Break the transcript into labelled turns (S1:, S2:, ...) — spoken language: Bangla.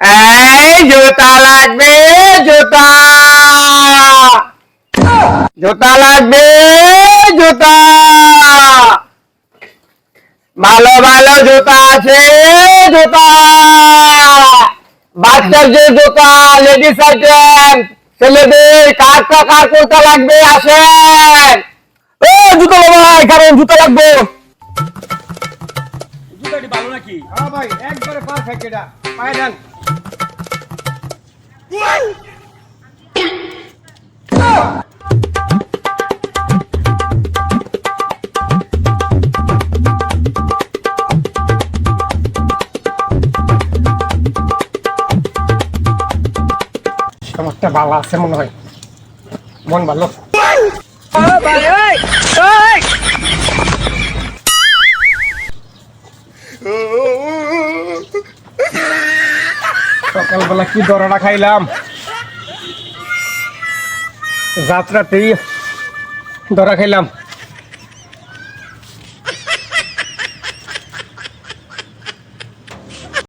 S1: এই জুতা লাগবে, জুতা জুতা লাগবে, জুতা ভালো ভালো জুতা আছে, জুতা বাচ্চার যে জুতা, লেডিস আইটেম, ছেলেদের কার কোনটা লাগবে আসেন। জুতো ভাই, কারণ জুতো লাগবে।
S2: জুতাটি ভালো নাকি?
S3: হ্যাঁ ভাই, একবারে পারফেক্ট এটা। পায়ে দেন। সমস্যা ভালো আছে মনে হয়, মন ভালো। সকালবেলা কি দরাটা খাইলাম, যাত্রাতেই ধরা খাইলাম।